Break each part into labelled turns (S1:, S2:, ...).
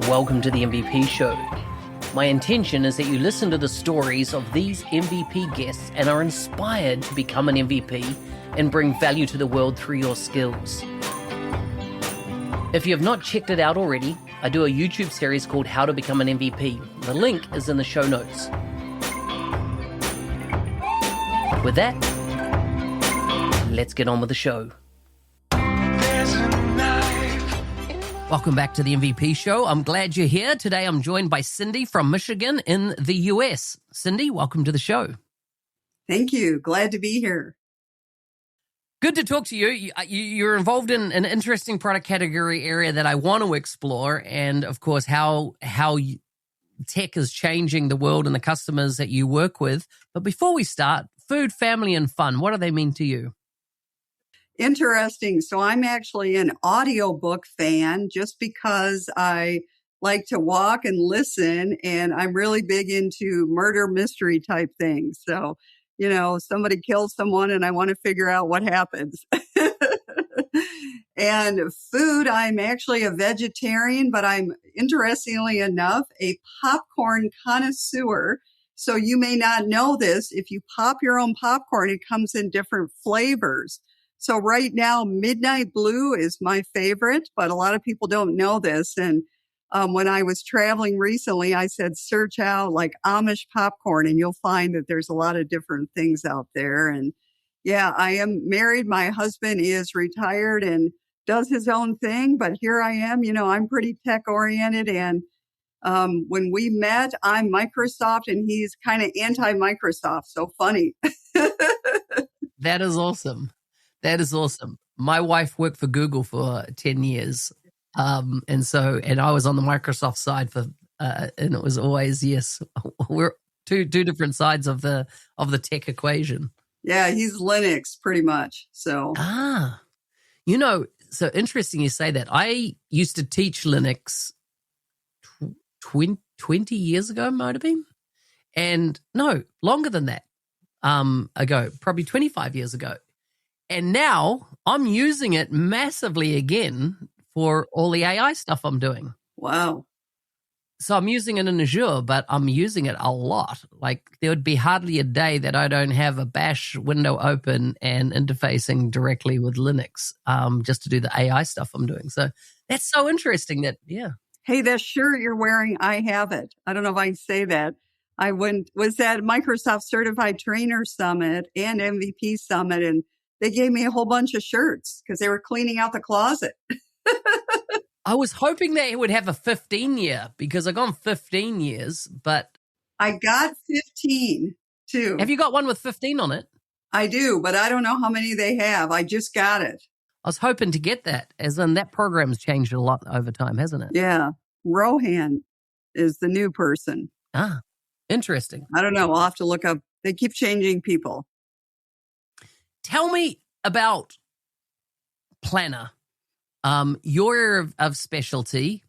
S1: welcome to the MVP Show. My intention is that you listen to the stories of these MVP guests and are inspired to become an MVP and bring value to the world through your skills. If you have not checked it out already, I do a YouTube series called How to Become an MVP. The link is in the show notes. With that, let's get on with the show. Welcome back to the MVP Show. I'm glad you're here. Today I'm joined by Cindy from Michigan in the US. Cindy, welcome to the show.
S2: Thank you. Glad to be here.
S1: Good to talk to you. You're involved in an interesting product category area that I want to explore, and of course how tech is changing the world and the customers that you work with. But before we start, food, family, and fun, what do they mean to you?
S2: Interesting. So I'm actually an audiobook fan just because I like to walk and listen, and I'm really big into murder mystery type things. So, somebody kills someone and I want to figure out what happens. And food, I'm actually a vegetarian, but I'm, interestingly enough, a popcorn connoisseur. So you may not know this. If you pop your own popcorn, it comes in different flavors. So right now, Midnight Blue is my favorite, but a lot of people don't know this. And when I was traveling recently, I said, search out like Amish popcorn, and you'll find that there's a lot of different things out there. And yeah, I am married. My husband is retired and does his own thing, but here I am. I'm pretty tech oriented. And when we met, I'm Microsoft and he's kind of anti-Microsoft. So funny.
S1: That is awesome. That is awesome. My wife worked for Google for 10 years. And I was on the Microsoft side and it was always, yes, we're two different sides of the tech equation.
S2: Yeah, he's Linux pretty much. So.
S1: So interesting you say that. I used to teach Linux 20 years ago, might have been. And no, longer than that ago, probably 25 years ago. And now I'm using it massively again for all the AI stuff I'm doing.
S2: Wow.
S1: So I'm using it in Azure, but I'm using it a lot. Like there would be hardly a day that I don't have a bash window open and interfacing directly with Linux just to do the AI stuff I'm doing. So that's so interesting that, yeah.
S2: Hey, that shirt you're wearing, I have it. I don't know if I can say that. I was at Microsoft Certified Trainer Summit and MVP Summit, and they gave me a whole bunch of shirts because they were cleaning out the closet.
S1: I was hoping they would have a 15-year because I've gone 15 years, but...
S2: I got 15, too.
S1: Have you got one with 15 on it?
S2: I do, but I don't know how many they have. I just got it.
S1: I was hoping to get that, as in that program's changed a lot over time, hasn't it?
S2: Yeah. Rohan is the new person.
S1: Ah, interesting.
S2: I don't know. I'll have to look up. They keep changing people.
S1: Tell me about Planner. You're of specialty.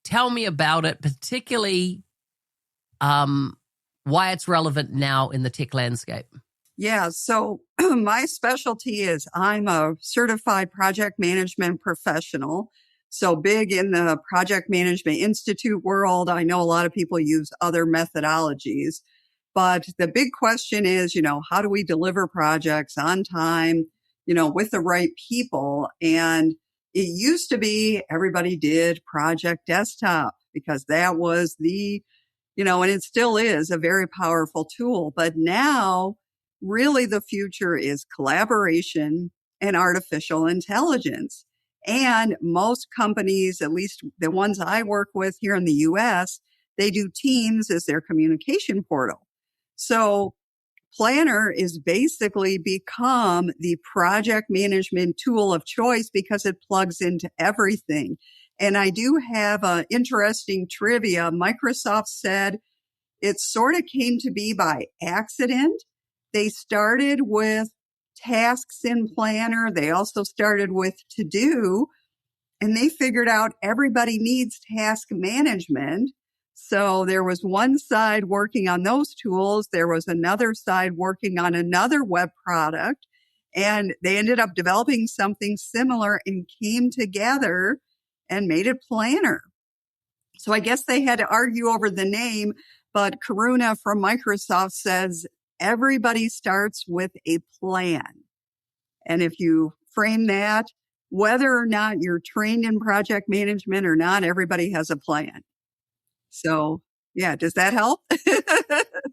S1: Tell me about it, particularly why it's relevant now in the tech landscape. Yeah,
S2: so my specialty is I'm a certified project management professional. So big in the Project Management Institute world. I know a lot of people use other methodologies. But the big question is, how do we deliver projects on time, with the right people? And it used to be everybody did Project Desktop because that was and it still is a very powerful tool. But now, really the future is collaboration and artificial intelligence. And most companies, at least the ones I work with here in the US, they do Teams as their communication portal. So Planner is basically become the project management tool of choice because it plugs into everything. And I do have an interesting trivia. Microsoft said it sort of came to be by accident. They started with tasks in Planner. They also started with To Do, and they figured out everybody needs task management. So there was one side working on those tools. There was another side working on another web product, and they ended up developing something similar and came together and made it Planner. So I guess they had to argue over the name, but Karuna from Microsoft says everybody starts with a plan. And if you frame that, whether or not you're trained in project management or not, everybody has a plan. So, yeah, does that help?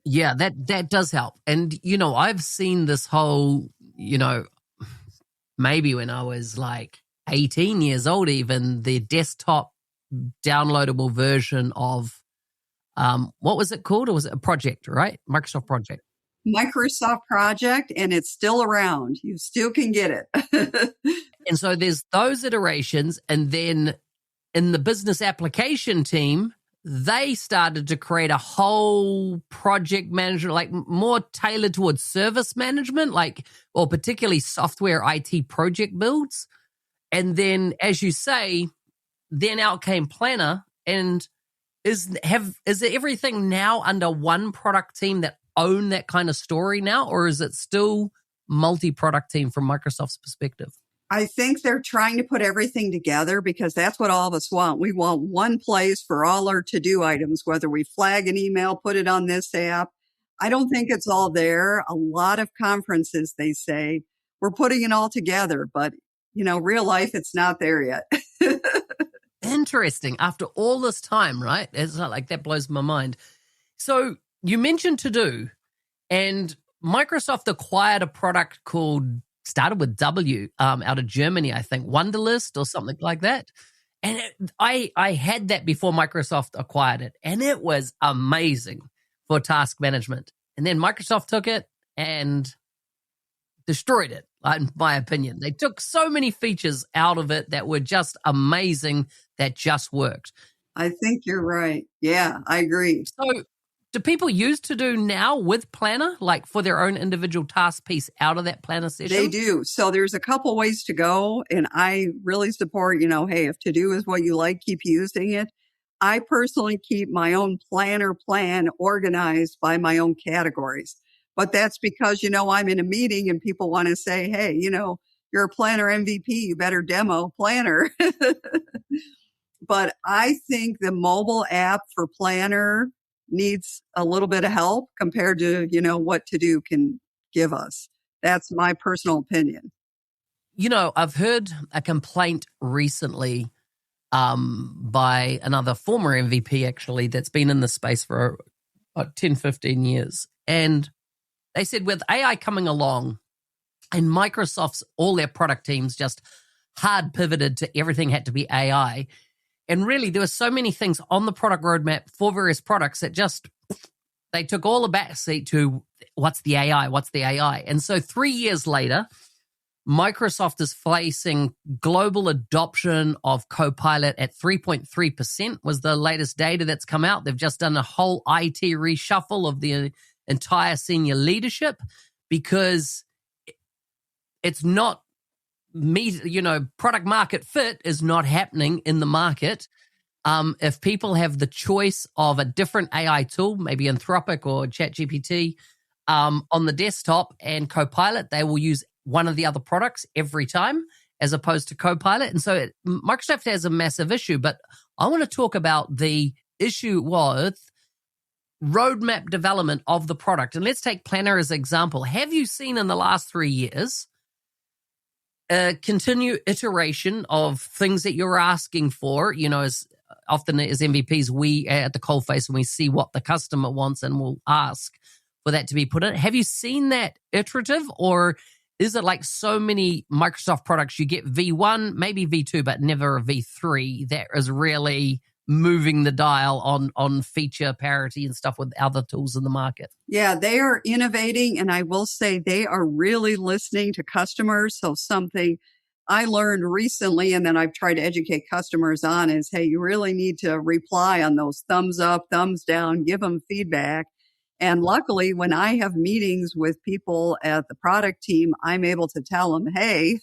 S1: Yeah, that does help. And, I've seen this whole, maybe when I was like 18 years old, even the desktop downloadable version of, what was it called? Or was it a project, right? Microsoft Project.
S2: Microsoft Project, and it's still around. You still can get it.
S1: And so there's those iterations. And then in the business application team, they started to create a whole project management, like more tailored towards service management, or particularly software IT project builds. And then, as you say, then out came Planner. And is everything now under one product team that own that kind of story now, or is it still multi-product team from Microsoft's perspective?
S2: I think they're trying to put everything together because that's what all of us want. We want one place for all our to-do items, whether we flag an email, put it on this app. I don't think it's all there. A lot of conferences, they say, we're putting it all together, but real life, it's not there yet.
S1: Interesting. After all this time, right? It's not like that blows my mind. So you mentioned To-Do, and Microsoft acquired a product started with W, out of Germany, I think, Wunderlist or something like that. And I had that before Microsoft acquired it, and it was amazing for task management. And then Microsoft took it and destroyed it, in my opinion. They took so many features out of it that were just amazing, that just worked.
S2: I think you're right. Yeah, I agree.
S1: So do people use To-Do now with Planner, like for their own individual task piece out of that Planner session?
S2: They do. So there's a couple ways to go. And I really support, hey, if To-Do is what you like, keep using it. I personally keep my own Planner plan organized by my own categories. But that's because, I'm in a meeting and people want to say, hey, you're a Planner MVP, you better demo Planner. But I think the mobile app for Planner needs a little bit of help compared to, what To-Do can give us. That's my personal opinion.
S1: I've heard a complaint recently by another former MVP, actually, that's been in the space for 10, 15 years. And they said with AI coming along and Microsoft's, all their product teams just hard pivoted to everything had to be AI. And really, there were so many things on the product roadmap for various products that they took all the backseat to what's the AI, what's the AI. And so 3 years later, Microsoft is facing global adoption of Copilot at 3.3% was the latest data that's come out. They've just done a whole IT reshuffle of the entire senior leadership because it's not product market fit is not happening in the market. If people have the choice of a different AI tool, maybe Anthropic or ChatGPT, on the desktop and Copilot, they will use one of the other products every time as opposed to Copilot. And so Microsoft has a massive issue, but I want to talk about the issue with roadmap development of the product. And let's take Planner as an example. Have you seen in the last 3 years a continued iteration of things that you're asking for? As often as MVPs, we at the coalface and we see what the customer wants and we'll ask for that to be put in. Have you seen that iterative, or is it like so many Microsoft products, you get V1, maybe V2, but never a V3 that is really moving the dial on feature parity and stuff with other tools in the market?
S2: Yeah, they are innovating, and I will say they are really listening to customers. So something I learned recently and then I've tried to educate customers on is, hey, you really need to reply on those thumbs up, thumbs down, give them feedback. And luckily, when I have meetings with people at the product team, I'm able to tell them, hey,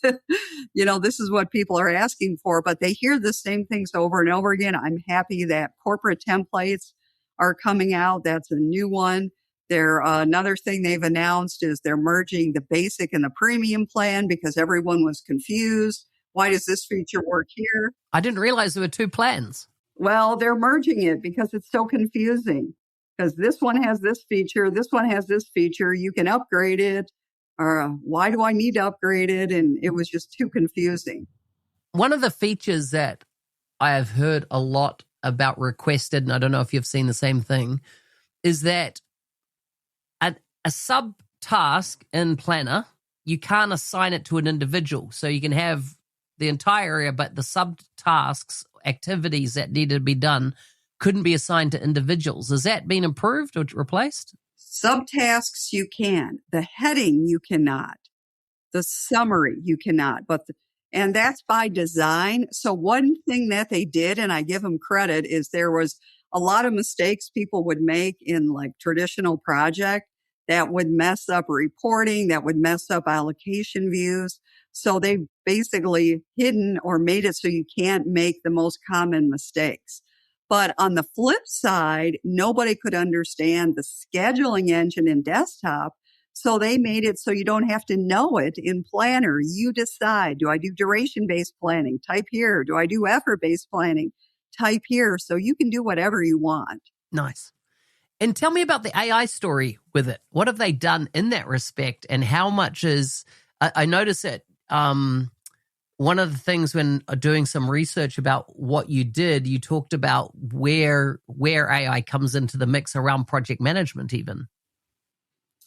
S2: this is what people are asking for, but they hear the same things over and over again. I'm happy that corporate templates are coming out. That's a new one. Another thing they've announced is they're merging the basic and the premium plan because everyone was confused. Why does this feature work here?
S1: I didn't realize there were two plans.
S2: Well, they're merging it because it's so confusing. Because this one has this feature, this one has this feature. You can upgrade it, or why do I need to upgrade it? And it was just too confusing.
S1: One of the features that I have heard a lot about requested, and I don't know if you've seen the same thing, is that a subtask in Planner, you can't assign it to an individual. So you can have the entire area, but the subtasks, activities that needed to be done, couldn't be assigned to individuals. Has that been improved or replaced?
S2: Subtasks you can. The heading you cannot. The summary you cannot. And that's by design. So one thing that they did, and I give them credit, is there was a lot of mistakes people would make in like traditional project that would mess up reporting, that would mess up allocation views. So they basically hidden or made it so you can't make the most common mistakes. But on the flip side, nobody could understand the scheduling engine in desktop. So they made it so you don't have to know it in Planner. You decide, do I do duration-based planning? Type here. Do I do effort-based planning? Type here. So you can do whatever you want.
S1: Nice. And tell me about the AI story with it. What have they done in that respect, and how much is, I notice it, one of the things when doing some research about what you did, you talked about where AI comes into the mix around project management even.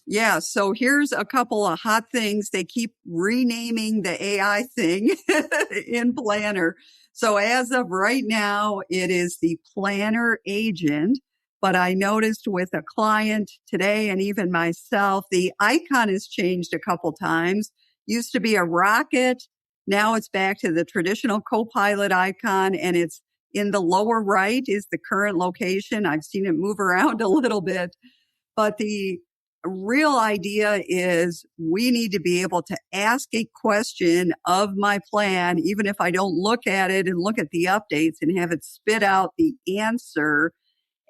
S2: Yeah, so here's a couple of hot things. They keep renaming the AI thing in Planner. So as of right now, it is the Planner Agent. But I noticed with a client today and even myself, the icon has changed a couple times. Used to be a rocket. Now it's back to the traditional Copilot icon, and it's in the lower right is the current location. I've seen it move around a little bit, but the real idea is we need to be able to ask a question of my plan, even if I don't look at it and look at the updates, and have it spit out the answer.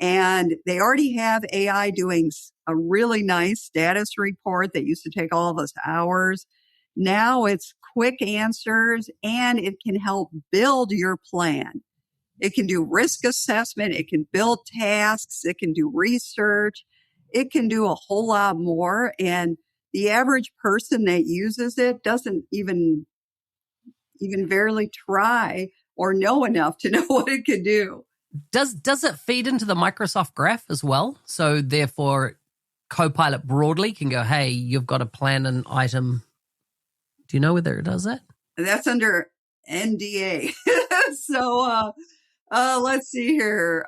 S2: And they already have AI doing a really nice status report that used to take all of us hours. Now it's quick answers, and it can help build your plan. It can do risk assessment. It can build tasks. It can do research. It can do a whole lot more. And the average person that uses it doesn't even barely try or know enough to know what it can do.
S1: Does it feed into the Microsoft Graph as well? So therefore, Copilot broadly can go, hey, you've got to plan an item. Do you know whether it does that?
S2: That's under NDA. So let's see here.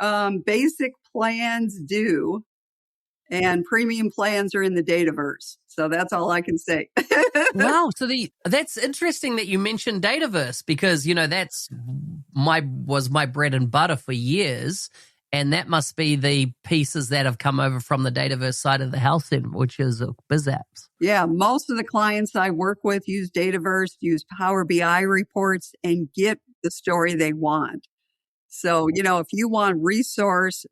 S2: Basic plans do, and premium plans are in the Dataverse. So that's all I can say.
S1: Wow. So that's interesting that you mentioned Dataverse, because, that's was my bread and butter for years. And that must be the pieces that have come over from the Dataverse side of the house, which is BizApps.
S2: Yeah. Most of the clients I work with use Dataverse, use Power BI reports, and get the story they want. So, if you want resource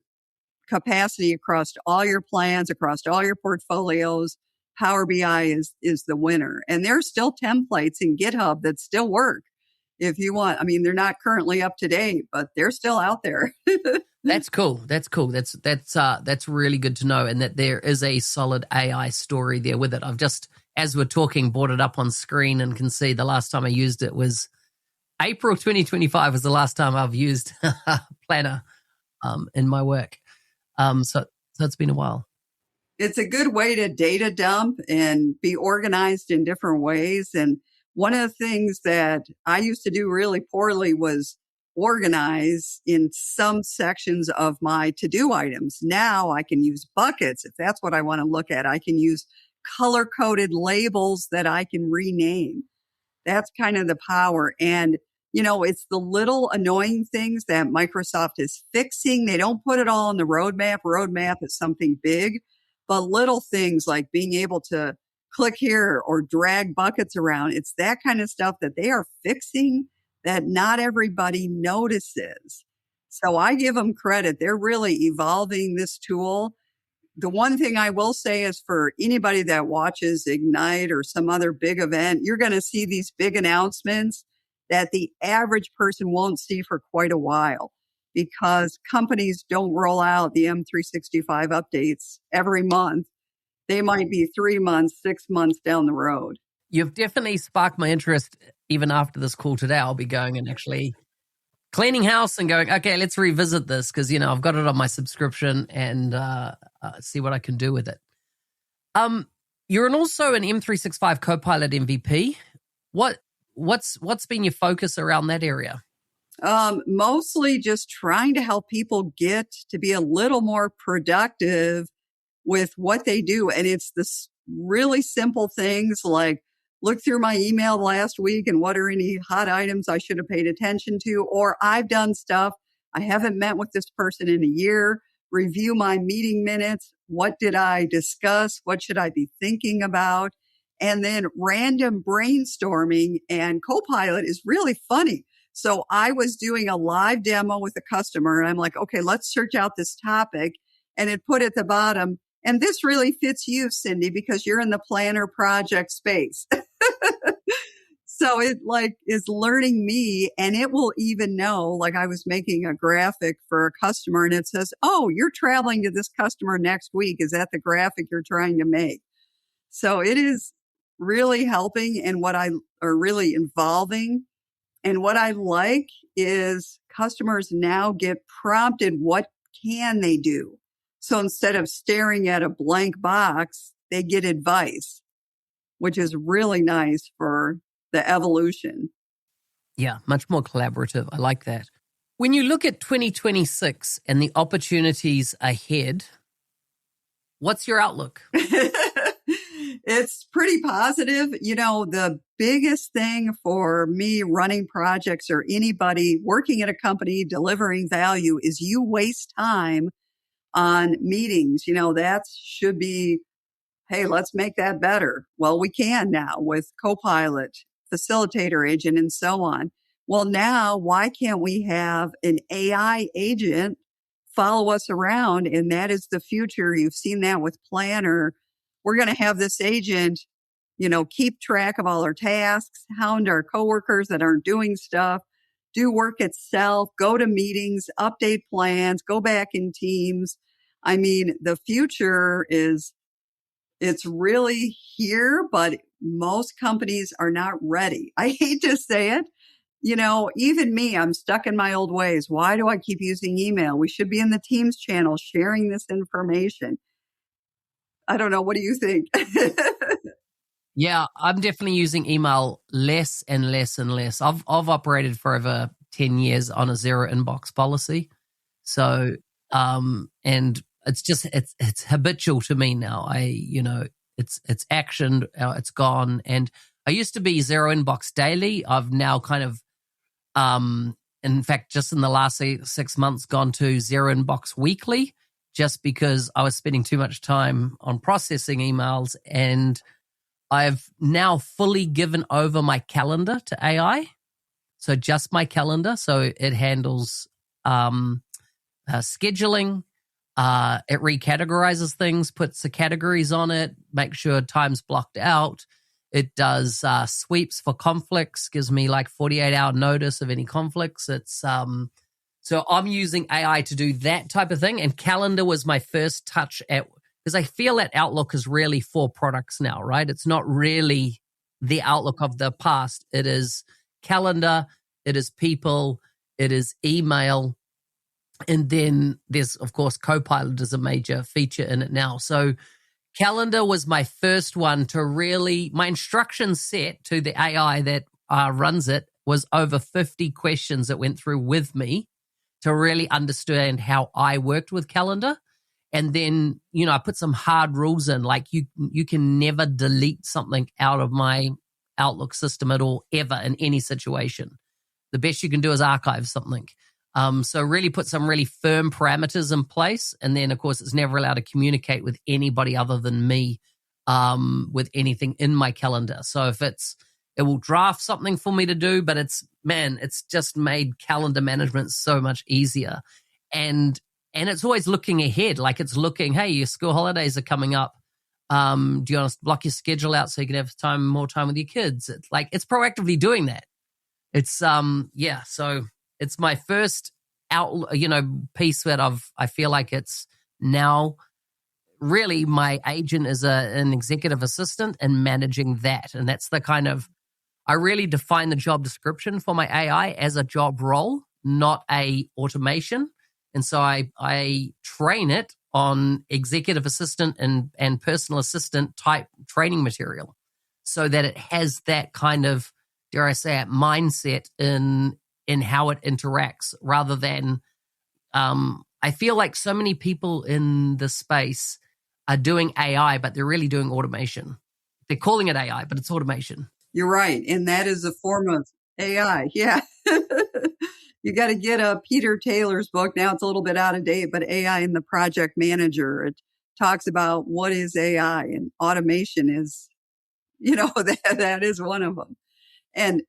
S2: capacity across all your plans, across all your portfolios, Power BI is the winner. And there's still templates in GitHub that still work if you want. I mean, they're not currently up to date, but they're still out there.
S1: That's cool. That's cool. That's really good to know, and that there is a solid AI story there with it. I've just, as we're talking, brought it up on screen and can see the last time I used it was April 2025 was the last time I've used Planner in my work. So it's been a while.
S2: It's a good way to data dump and be organized in different ways. And one of the things that I used to do really poorly was organize in some sections of my to-do items. Now I can use buckets if that's what I want to look at. I can use color-coded labels that I can rename. That's kind of the power. And, it's the little annoying things that Microsoft is fixing. They don't put it all on the roadmap. Roadmap is something big, but little things like being able to click here or drag buckets around. It's that kind of stuff that they are fixing that not everybody notices. So I give them credit. They're really evolving this tool. The one thing I will say is for anybody that watches Ignite or some other big event, you're going to see these big announcements that the average person won't see for quite a while. because companies don't roll out the M365 updates every month. They might be 3 months, 6 months down the road.
S1: You've definitely sparked my interest. Even after this call today, I'll be going and actually cleaning house and going, okay, let's revisit this because, I've got it on my subscription and see what I can do with it. You're also an M365 Copilot MVP. What's been your focus around that area?
S2: Mostly just trying to help people get to be a little more productive with what they do. And it's this really simple things like look through my email last week and what are any hot items I should have paid attention to, or I've done stuff. I haven't met with this person in a year. Review my meeting minutes. What did I discuss? What should I be thinking about? And then random brainstorming, and Copilot is really funny. So I was doing a live demo with a customer and I'm like, okay, let's search out this topic. And it put at the bottom, and this really fits you, Cindy, because you're in the planner project space. So it is learning me, and it will even know, like I was making a graphic for a customer and it says, oh, you're traveling to this customer next week. Is that the graphic you're trying to make? So it is really helping and really involving. And what I like is customers now get prompted, what can they do? So instead of staring at a blank box, they get advice, which is really nice for the evolution.
S1: Yeah, much more collaborative. I like that. When you look at 2026 and the opportunities ahead, what's your outlook?
S2: It's pretty positive. The biggest thing for me running projects or anybody working at a company delivering value is you waste time on meetings. That should be, hey, let's make that better. Well, we can now with Copilot, Facilitator Agent, and so on. Well, now, why can't we have an AI agent follow us around? And that is the future. You've seen that with Planner. We're going to have this agent, keep track of all our tasks, hound our coworkers that aren't doing stuff, do work itself, go to meetings, update plans, go back in teams. I mean, the future it's really here, but most companies are not ready. I hate to say it. Even me, I'm stuck in my old ways. Why do I keep using email? We should be in the Teams channel sharing this information. I don't know. What do you think?
S1: Yeah, I'm definitely using email less and less and less. I've operated for over 10 years on a zero inbox policy. So, and it's habitual to me now. It's actioned, it's gone. And I used to be zero inbox daily. I've now kind of, in fact, just in the last 6 months, gone to zero inbox weekly, just because I was spending too much time on processing emails. And I've now fully given over my calendar to AI. So just my calendar. So it handles scheduling. It recategorizes things, puts the categories on it, makes sure time's blocked out. It does sweeps for conflicts, gives me like 48-hour notice of any conflicts. It's so I'm using AI to do that type of thing. And calendar was my first touch at, because I feel that Outlook is really for products now, right? It's not really the Outlook of the past. It is calendar, it is people, it is email. And then there's, of course, Copilot is a major feature in it now. So calendar was my first one to really, my instruction set to the AI that runs it was over 50 questions that went through with me to really understand how I worked with calendar. And then, I put some hard rules in, like you can never delete something out of my Outlook system at all, ever, in any situation. The best you can do is archive something. So really put some really firm parameters in place. And then, of course, it's never allowed to communicate with anybody other than me with anything in my calendar. So if it will draft something for me to do, but it's just made calendar management so much easier. And it's always looking ahead, like it's looking, hey, your school holidays are coming up. Do you want to block your schedule out so you can have more time with your kids? It's proactively doing that. It's, so it's my first piece that I feel like it's now really my agent is an executive assistant and managing that. And that's the kind of, I really define the job description for my AI as a job role, not a automation. And so I train it on executive assistant and personal assistant type training material so that it has that kind of, dare I say it, mindset in how it interacts rather than, I feel like so many people in the space are doing AI, but they're really doing automation. They're calling it AI, but it's automation.
S2: You're right. And that is a form of AI. Yeah. You got to get Peter Taylor's book. Now it's a little bit out of date, but AI and the Project Manager. It talks about what is AI, and automation is, that is one of them. And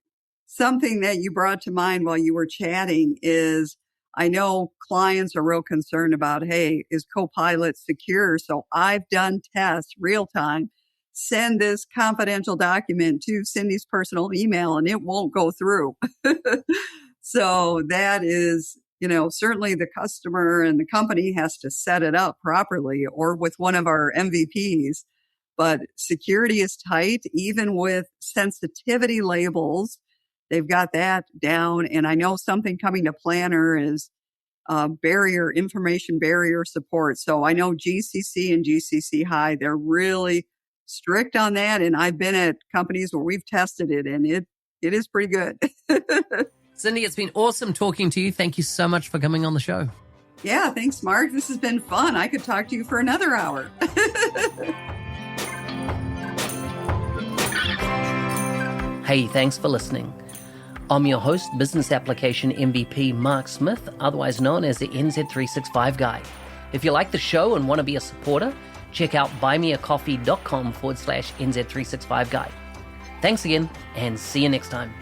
S2: something that you brought to mind while you were chatting is, I know clients are real concerned about, hey, is Copilot secure? So I've done tests real time. Send this confidential document to Cindy's personal email and it won't go through. So that is, certainly the customer and the company has to set it up properly or with one of our MVPs. But security is tight, even with sensitivity labels. They've got that down. And I know something coming to Planner is information barrier support. So I know GCC and GCC High, they're really strict on that. And I've been at companies where we've tested it and it is pretty good.
S1: Cindy, it's been awesome talking to you. Thank you so much for coming on the show.
S2: Yeah, thanks, Mark. This has been fun. I could talk to you for another hour.
S1: Hey, thanks for listening. I'm your host, Business Application MVP Mark Smith, otherwise known as the NZ365 Guy. If you like the show and want to be a supporter, check out buymeacoffee.com/NZ365 Guy. Thanks again, and see you next time.